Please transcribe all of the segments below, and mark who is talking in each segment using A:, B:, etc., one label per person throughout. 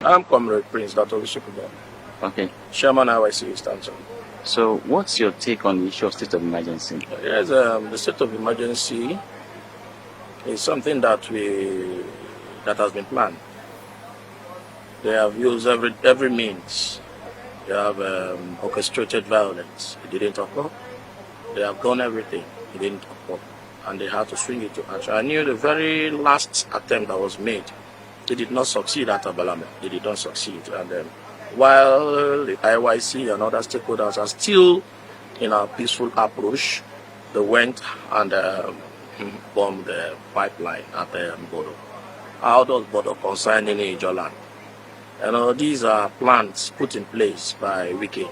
A: I'm Comrade Prince Dr. Olusegun,
B: Okay.
A: Chairman IYC Stanton.
B: So, what's your take on the issue of state of emergency?
A: Yes, the state of emergency is something that has been planned. They have used every means. They have orchestrated violence. It didn't occur. They have done everything. It didn't occur, and they had to swing it to action. I knew the very last attempt that was made, they did not succeed at Abalame. They did not succeed, and while the IYC and other stakeholders are still in a peaceful approach, they went and bombed the pipeline at Bodo. How does Bodo concern any Ijoland? These are plans put in place by Wiki.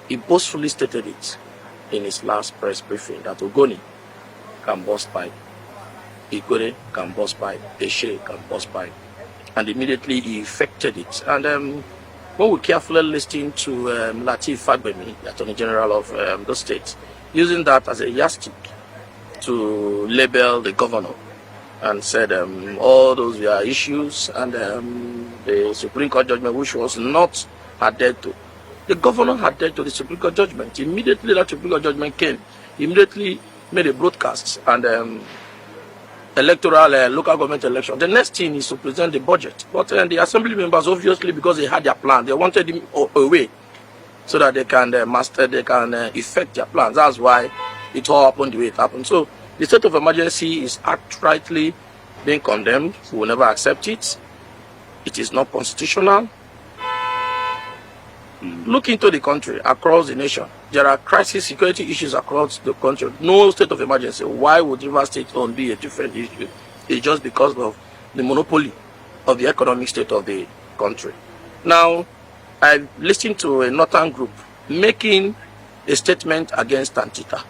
A: He boastfully stated it in his last press briefing that Ogoni can burst pipe, Igore can burst pipe, Eshe can burst pipe. And immediately he effected it. And when we carefully listened to Lateef Fagbemi, the Attorney General of the state, using that as a yardstick to label the governor, and said all those were issues, and the Supreme Court judgment, which was not adhered to. The governor adhered to the Supreme Court judgment. Immediately that Supreme Court judgment came, immediately made a broadcast and electoral local government election. The next thing is to present the budget. But the assembly members, obviously, because they had their plan, they wanted him away so that they can effect their plans. That's why it all happened the way it happened. So the state of emergency is outrightly being condemned. We will never accept it. It is not constitutional. Look into the country, across the nation. There are crisis security issues across the country. No state of emergency. Why would River State own be a different issue? It's just because of the monopoly of the economic state of the country. Now, I listened to a northern group making a statement against Tantita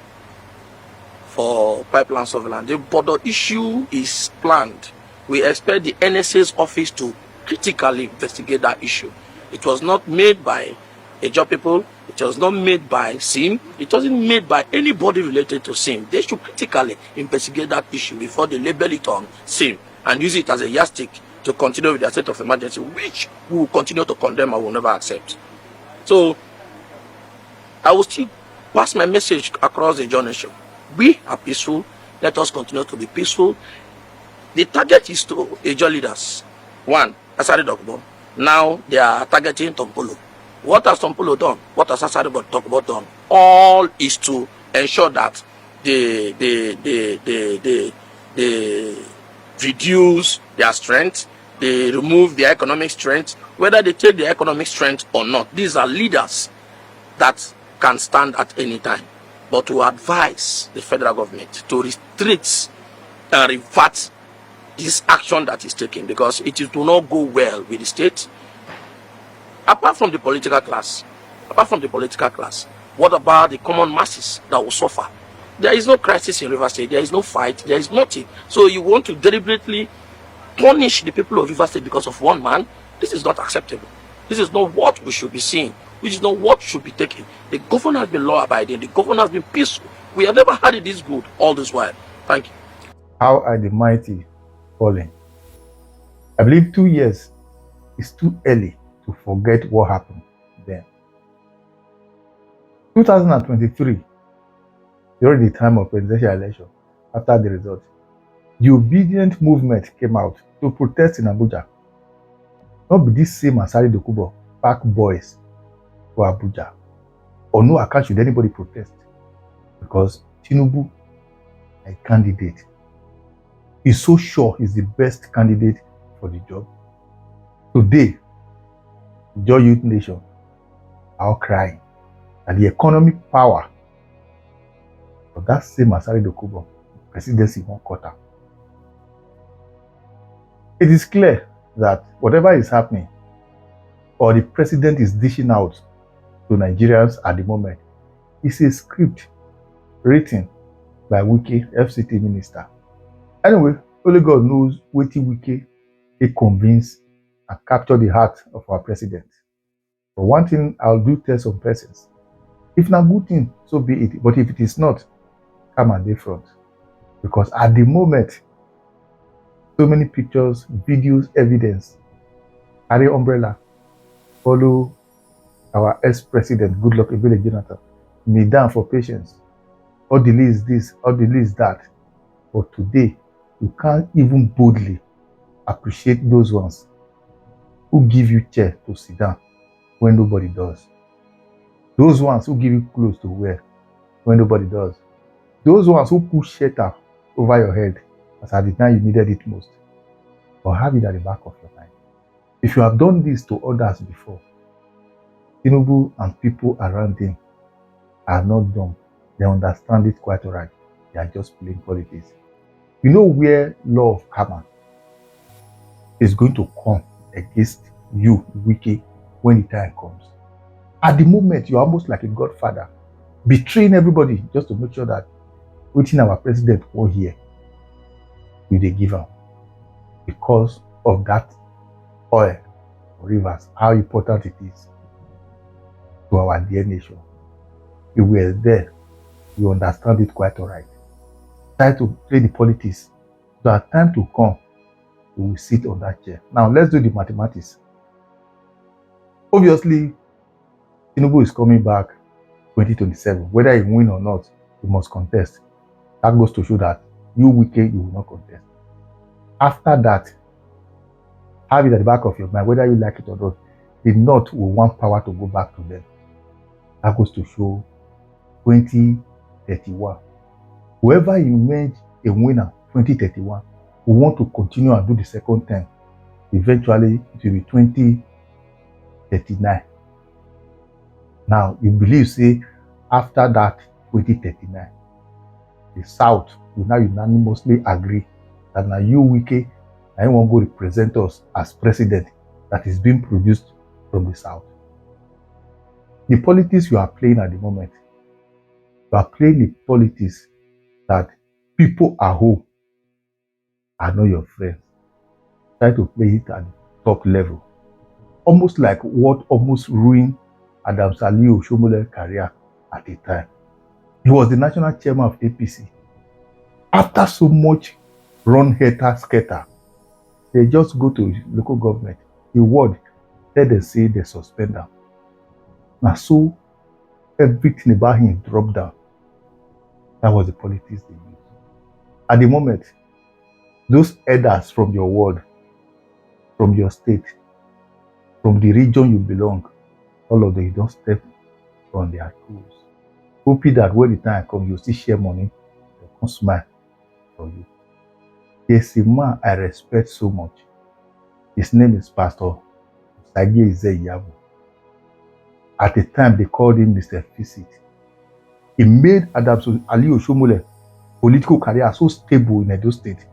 A: for pipeline surveillance. The border issue is planned. We expect the NSA's office to critically investigate that issue. It was not made by Ejo people. It was not made by SIM. It wasn't made by anybody related to SIM. They should critically investigate that issue before they label it on SIM and use it as a yardstick to continue with the state of emergency, which we will continue to condemn and will never accept. So I will still pass my message across the nation. We are peaceful. Let us continue to be peaceful. The target is to Ejo leaders. One, Asari dokunbo. Now they are targeting Tompolo. What has Tompolo done? What has Asari dokunbo done? All is to ensure that they reduce their strength, they remove their economic strength, whether they take their economic strength or not. These are leaders that can stand at any time. But to advise the federal government to restrict and revert this action that is taken, because it will not go well with the state. Apart from the political class, what about the common masses that will suffer? There is no crisis in River State. There is no fight. There is nothing. So you want to deliberately punish the people of River State because of one man? This is not acceptable. This is not what we should be seeing. Which is not what should be taken. The governor has been law-abiding. The governor has been peaceful. We have never had it this good all this while. Thank you.
C: How are the mighty falling? I believe 2 years is too early to forget what happened then. 2023, during the time of presidential election, after the result, the obedient movement came out to protest in Abuja. Not be this same asari dokunbo pack boys for Abuja. On no account should anybody protest, because Tinubu, a candidate, is so sure he's the best candidate for the job. Today, Joy Youth Nation are crying that the economic power of that same Asari Dokubo presidency won't cut out. It is clear that whatever is happening, or the president is dishing out to Nigerians at the moment, is a script written by Wike, FCT minister. Anyway, only God knows what Wike he convince and capture the heart of our president. But one thing I'll do tell some persons, if not good thing, so be it. But if it is not, come and dey front. Because at the moment, so many pictures, videos, evidence carry umbrella, follow our ex-president, Goodluck Ebele Jonathan, kneel down for patience. All the is this, all the is that. But today, you can't even boldly appreciate those ones who give you chair to sit down when nobody does. Those ones who give you clothes to wear when nobody does. Those ones who put shelter over your head as at the time you needed it most. But have it at the back of your mind. If you have done this to others before, Tinubu and people around him are not dumb. They understand it quite alright. They are just playing politics. You know where law of karma is going to come against you, Wiki, when the time comes. At the moment, you're almost like a godfather, betraying everybody just to make sure that waiting our president will hear, you they give up because of that oil rivers, how important it is to our dear nation. If we are there, you understand it quite alright. Try to play the politics. So at time to come, we will sit on that chair. Now let's do the mathematics. Obviously, Tinubu is coming back 2027. Whether he win or not, he must contest. That goes to show that you wicked, you will not contest. After that, have it at the back of your mind, whether you like it or not, the North will want power to go back to them. That goes to show 2031. Whoever emerge a winner 2031 will want to continue and do the second term. Eventually, it will be 2039. Now, you believe, say, after that 2039, the South will now unanimously agree that now you, Wike, I want to represent us as president that is being produced from the South. The politics you are playing at the moment, you are playing the politics that people at home are not your friends. Try to play it at the top level. Almost like what almost ruined Adam Saliu Shomole's career at the time. He was the national chairman of APC. After so much run-hater-scatter, they just go to local government, a word, let them say they suspend them. Now so everything about him dropped down. That was the politics they used. At the moment, those elders from your ward, from your state, from the region you belong, all of them don't step on their toes. Hoping that when the time comes, you still share money, they come smile for you. There's a man I respect so much. His name is Pastor Sage Izeyabu. At the time, they called him Mr. Visit. He made Adam Aliyu Shomole political career so stable in Edo State.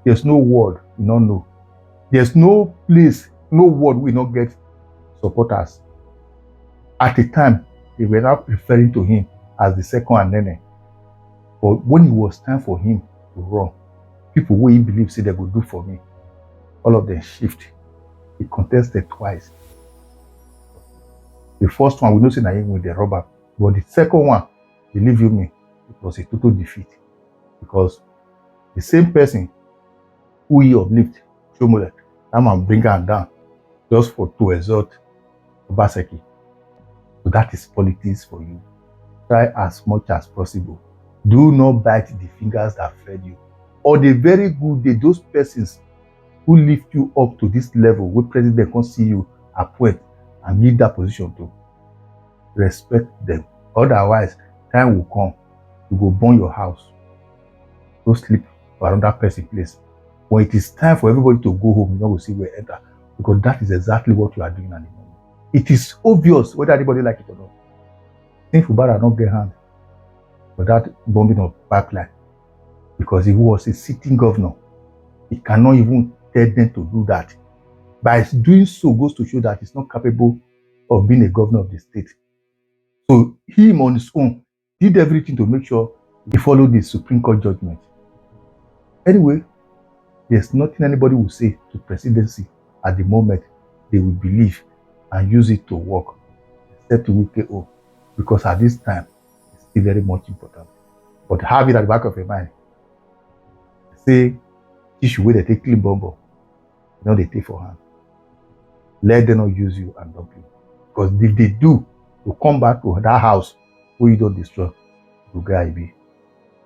C: There's no word we don't know. There's no place, no word we not get supporters. At the time, they were not referring to him as the second Anene. But when it was time for him to run, people who he believed said they would do for me, all of them shift. He contested twice. The first one, we know say na him with the rubber. But the second one, believe you me, it was a total defeat. Because the same person who he uplift, Shomole, that man bring her down just to exalt Obaseki. So that is politics for you. Try as much as possible. Do not bite the fingers that fed you. Or the very good day, those persons who lift you up to this level, where president can see you appoint and give that position to. Respect them. Otherwise, time will come. You go burn your house. Go sleep for another person's place. When it is time for everybody to go home, you know, we'll see where enter. Because that is exactly what you are doing at the moment. It is obvious whether anybody like it or not. Think Fubara not get hand for that bombing of pipeline. Because he was a sitting governor. He cannot even tell them to do that. By doing so goes to show that he's not capable of being a governor of the state. So him on his own did everything to make sure he followed the Supreme Court judgment. Anyway, there's nothing anybody will say to presidency at the moment they will believe and use it to work, except to WKO, because at this time it's still very much important. But have it at the back of your mind. Say tissue where they take clean bumble, you know they take for hand. let them not use you and dump you. Because if they do, to come back to that house where you don't destroy, you guy be.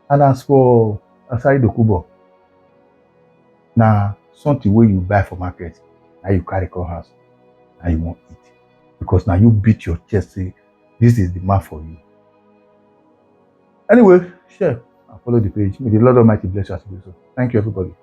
C: And as for asari dokunbo, now something where you buy for market, now you carry come house, and you won't eat. Because now you beat your chest, say, this is the man for you. Anyway, share and follow the page. May the Lord Almighty bless you as you do so. Thank you, everybody.